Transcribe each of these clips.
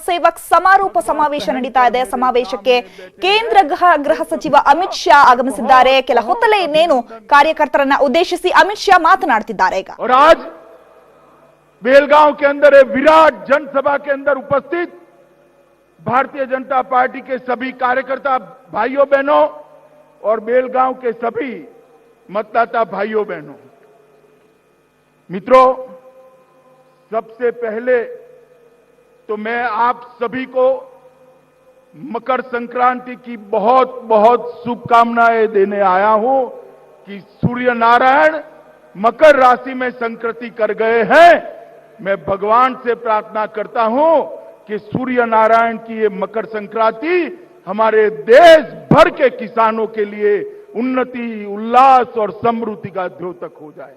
ಸೇವಕ್ ಸಮಾರೋಪ ಸಮಾವೇಶ ನಡೀತಾ ಇದೆ. ಸಮಾವೇಶಕ್ಕೆ ಕೇಂದ್ರ ಗೃಹ ಸಚಿವ ಅಮಿತ್ ಶಾ ಆಗಮಿಸಿದ್ದಾರೆ. ಕೆಲ ಹೊತ್ತಲೇ ಇನ್ನೇನು ಕಾರ್ಯಕರ್ತರನ್ನ ಉದ್ದೇಶಿಸಿ ಅಮಿತ್ ಶಾ ಮಾತನಾಡ್ತಿದ್ದಾರೆ. ಈಗ और आज बेलगांव के अंदर एक विराट जनसभा के अंदर उपस्थित भारतीय जनता पार्टी के सभी कार्यकर्ता भाइयों बहनों और बेलगांव के सभी मतदाता भाइयों बहनों, मित्रों, सबसे पहले तो मैं आप सभी को मकर संक्रांति की बहुत बहुत शुभकामनाएं देने आया हूं कि सूर्य नारायण मकर राशि में संक्रति कर गए हैं। मैं भगवान से प्रार्थना करता हूं कि सूर्य नारायण की ये मकर संक्रांति हमारे देश भर के किसानों के लिए उन्नति, उल्लास और समृद्धि का द्योतक हो जाए।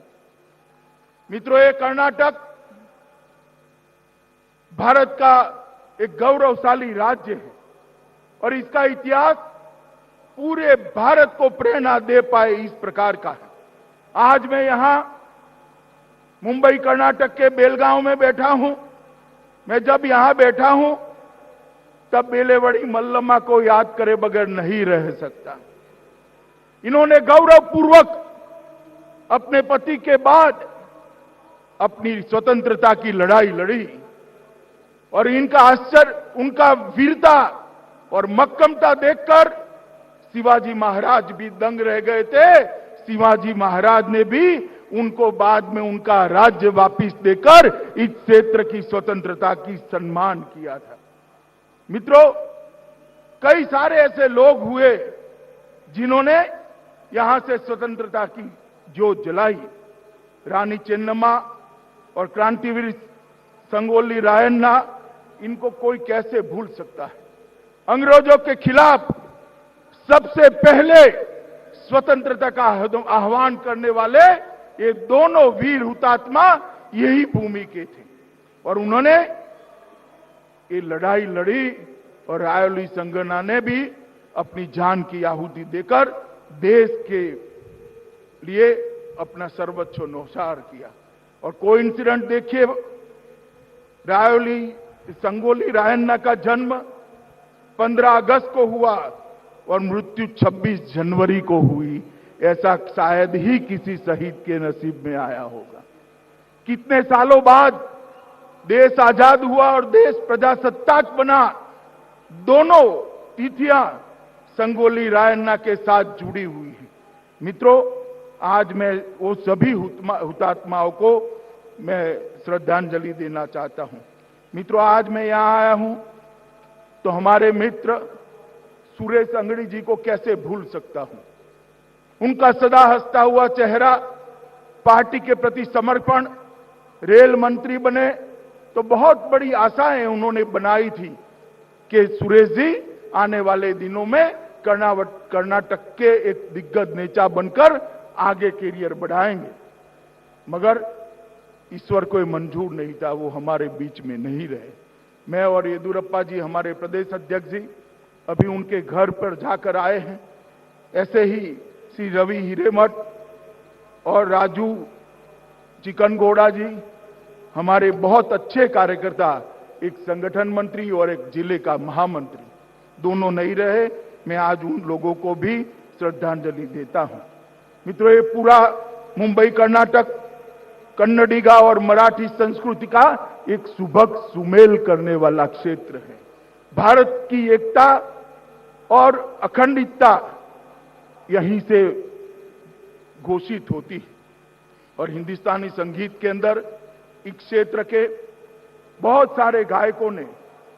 मित्रों, ये कर्नाटक भारत का एक गौरवशाली राज्य है और इसका इतिहास पूरे भारत को प्रेरणा दे पाए इस प्रकार का है। आज मैं यहां मुंबई कर्नाटक के बेलगांव में बैठा हूं। मैं जब यहां बैठा हूं तब बेलेवड़ी मल्लम्मा को याद करे बगैर नहीं रह सकता। इन्होंने गौरवपूर्वक अपने पति के बाद अपनी स्वतंत्रता की लड़ाई लड़ी और इनका आश्चर्य, उनका वीरता और मक्कमता देखकर शिवाजी महाराज भी दंग रह गए थे। शिवाजी महाराज ने भी उनको बाद में उनका राज्य वापस देकर इस क्षेत्र की स्वतंत्रता की सम्मान किया था। मित्रों, कई सारे ऐसे लोग हुए जिन्होंने यहां से स्वतंत्रता की ज्योत जलाई। रानी चेन्नम्मा और क्रांतिवीर संगोली रायन्ना, इनको कोई कैसे भूल सकता है। अंग्रेजों के खिलाफ सबसे पहले स्वतंत्रता का आह्वान करने वाले ये दोनों वीर हुतात्मा यही भूमि के थे और उन्होंने ये लड़ाई लड़ी और रायोली संगना ने भी अपनी जान की आहुति देकर देश के लिए अपना सर्वोच्च न्यौछावर किया। और कोइंसिडेंट देखिए, रायोली संगोली रायन्ना का जन्म 15 अगस्त को हुआ और मृत्यु 26 जनवरी को हुई। ऐसा शायद ही किसी शहीद के नसीब में आया होगा। कितने सालों बाद देश आजाद हुआ और देश प्रजासत्ताक बना। दोनों तिथियां संगोली रायन्ना के साथ जुड़ी हुई हैं। मित्रों, आज मैं वो सभी हुतात्माओं को मैं श्रद्धांजलि देना चाहता हूं। मित्रों, आज मैं यहां आया हूं तो हमारे मित्र सुरेश अंगड़ी जी को कैसे भूल सकता हूं। उनका सदा हंसता हुआ चेहरा, पार्टी के प्रति समर्पण, रेल मंत्री बने तो बहुत बड़ी आशाएं उन्होंने बनाई थी कि सुरेश जी आने वाले दिनों में कर्नाटक के एक दिग्गज नेता बनकर आगे कैरियर बढ़ाएंगे। मगर ईश्वर को मंजूर नहीं था, वो हमारे बीच में नहीं रहे। मैं और येदुरप्पा जी, हमारे प्रदेश अध्यक्ष जी, अभी उनके घर पर जाकर आए हैं। ऐसे ही श्री रवि हिरेमठ और राजू चिकनगौड़ा जी, हमारे बहुत अच्छे कार्यकर्ता, एक संगठन मंत्री और एक जिले का महामंत्री, दोनों नहीं रहे। मैं आज उन लोगों को भी श्रद्धांजलि देता हूं। मित्रों, ये पूरा मुंबई कर्नाटक कन्नडिगा और मराठी संस्कृति का एक सुभग सुमेल करने वाला क्षेत्र है। भारत की एकता और अखंडता यहीं से घोषित होती है और हिंदुस्तानी संगीत के अंदर इस क्षेत्र के बहुत सारे गायकों ने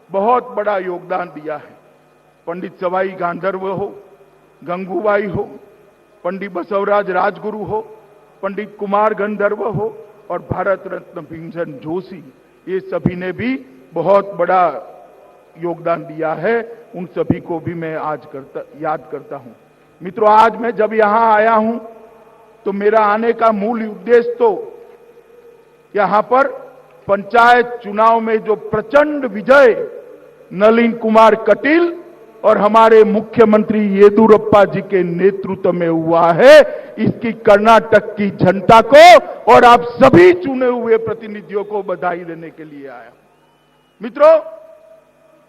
बहुत बड़ा योगदान दिया है। पंडित सवाई गांधर्व हो, गंगूबाई हो, पंडित बसवराज राजगुरु हो, पंडित कुमार गंधर्व हो और भारत रत्न भीमसेन जोशी, ये सभी ने भी बहुत बड़ा योगदान दिया है। उन सभी को भी मैं आज याद करता हूं। मित्रों, आज मैं जब यहां आया हूं तो मेरा आने का मूल उद्देश्य तो यहां पर पंचायत चुनाव में जो प्रचंड विजय नलिन कुमार कटील और हमारे मुख्यमंत्री येदुरप्पा जी के नेतृत्व में हुआ है, इसकी कर्नाटक की जनता को और आप सभी चुने हुए प्रतिनिधियों को बधाई देने के लिए आया। मित्रों,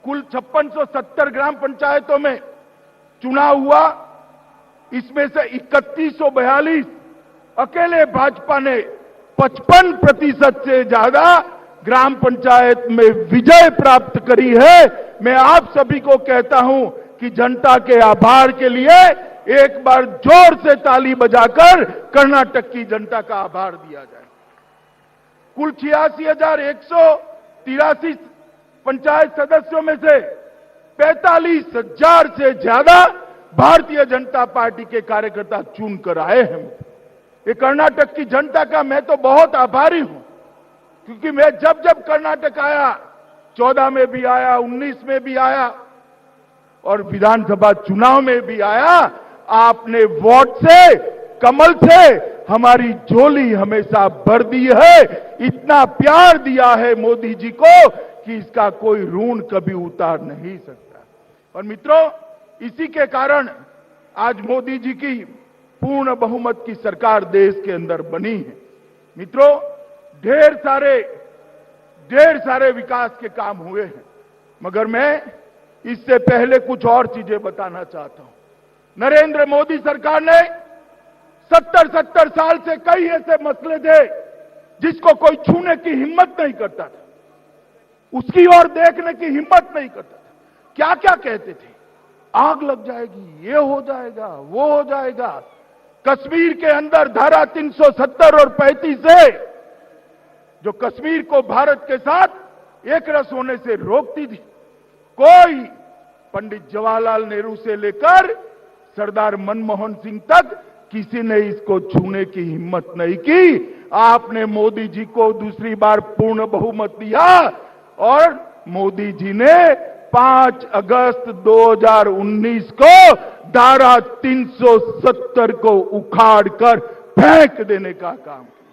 कुल 5670 ग्राम पंचायतों में चुनाव हुआ। इसमें से 3142 अकेले भाजपा ने 55% से ज्यादा ग्राम पंचायत में विजय प्राप्त करी है। मैं आप सभी को कहता हूं कि जनता के आभार के लिए एक बार जोर से ताली बजाकर कर्नाटक की जनता का आभार दिया जाए। कुल 86,183 पंचायत सदस्यों में से 45,000 से ज्यादा भारतीय जनता पार्टी के कार्यकर्ता चुनकर आए हैं। ये कर्नाटक की जनता का मैं तो बहुत आभारी हूं, क्योंकि मैं जब जब कर्नाटक आया, 14 में भी आया, 19 में भी आया और विधानसभा चुनाव में भी आया, आपने वोट से, कमल से हमारी झोली हमेशा भर दी है। इतना प्यार दिया है मोदी जी को कि इसका कोई ऋण कभी उतार नहीं सकता। और मित्रों, इसी के कारण आज मोदी जी की पूर्ण बहुमत की सरकार देश के अंदर बनी है। मित्रों, ढेर सारे विकास के काम हुए हैं, मगर मैं इससे पहले कुछ और चीजें बताना चाहता हूं। नरेंद्र मोदी सरकार ने 70 साल से कई ऐसे मसले थे जिसको कोई छूने की हिम्मत नहीं करता था, उसकी ओर देखने की हिम्मत नहीं करता था। क्या क्या कहते थे? आग लग जाएगी, ये हो जाएगा, वो हो जाएगा। कश्मीर के अंदर धारा 370 और 35 से जो कश्मीर को भारत के साथ एक रस होने से रोकती थी, कोई पंडित जवाहरलाल नेहरू से लेकर सरदार मनमोहन सिंह तक किसी ने इसको छूने की हिम्मत नहीं की। आपने मोदी जी को दूसरी बार पूर्ण बहुमत दिया और मोदी जी ने 5 अगस्त 2019 को धारा 370 को उखाड़कर फेंक देने का काम किया।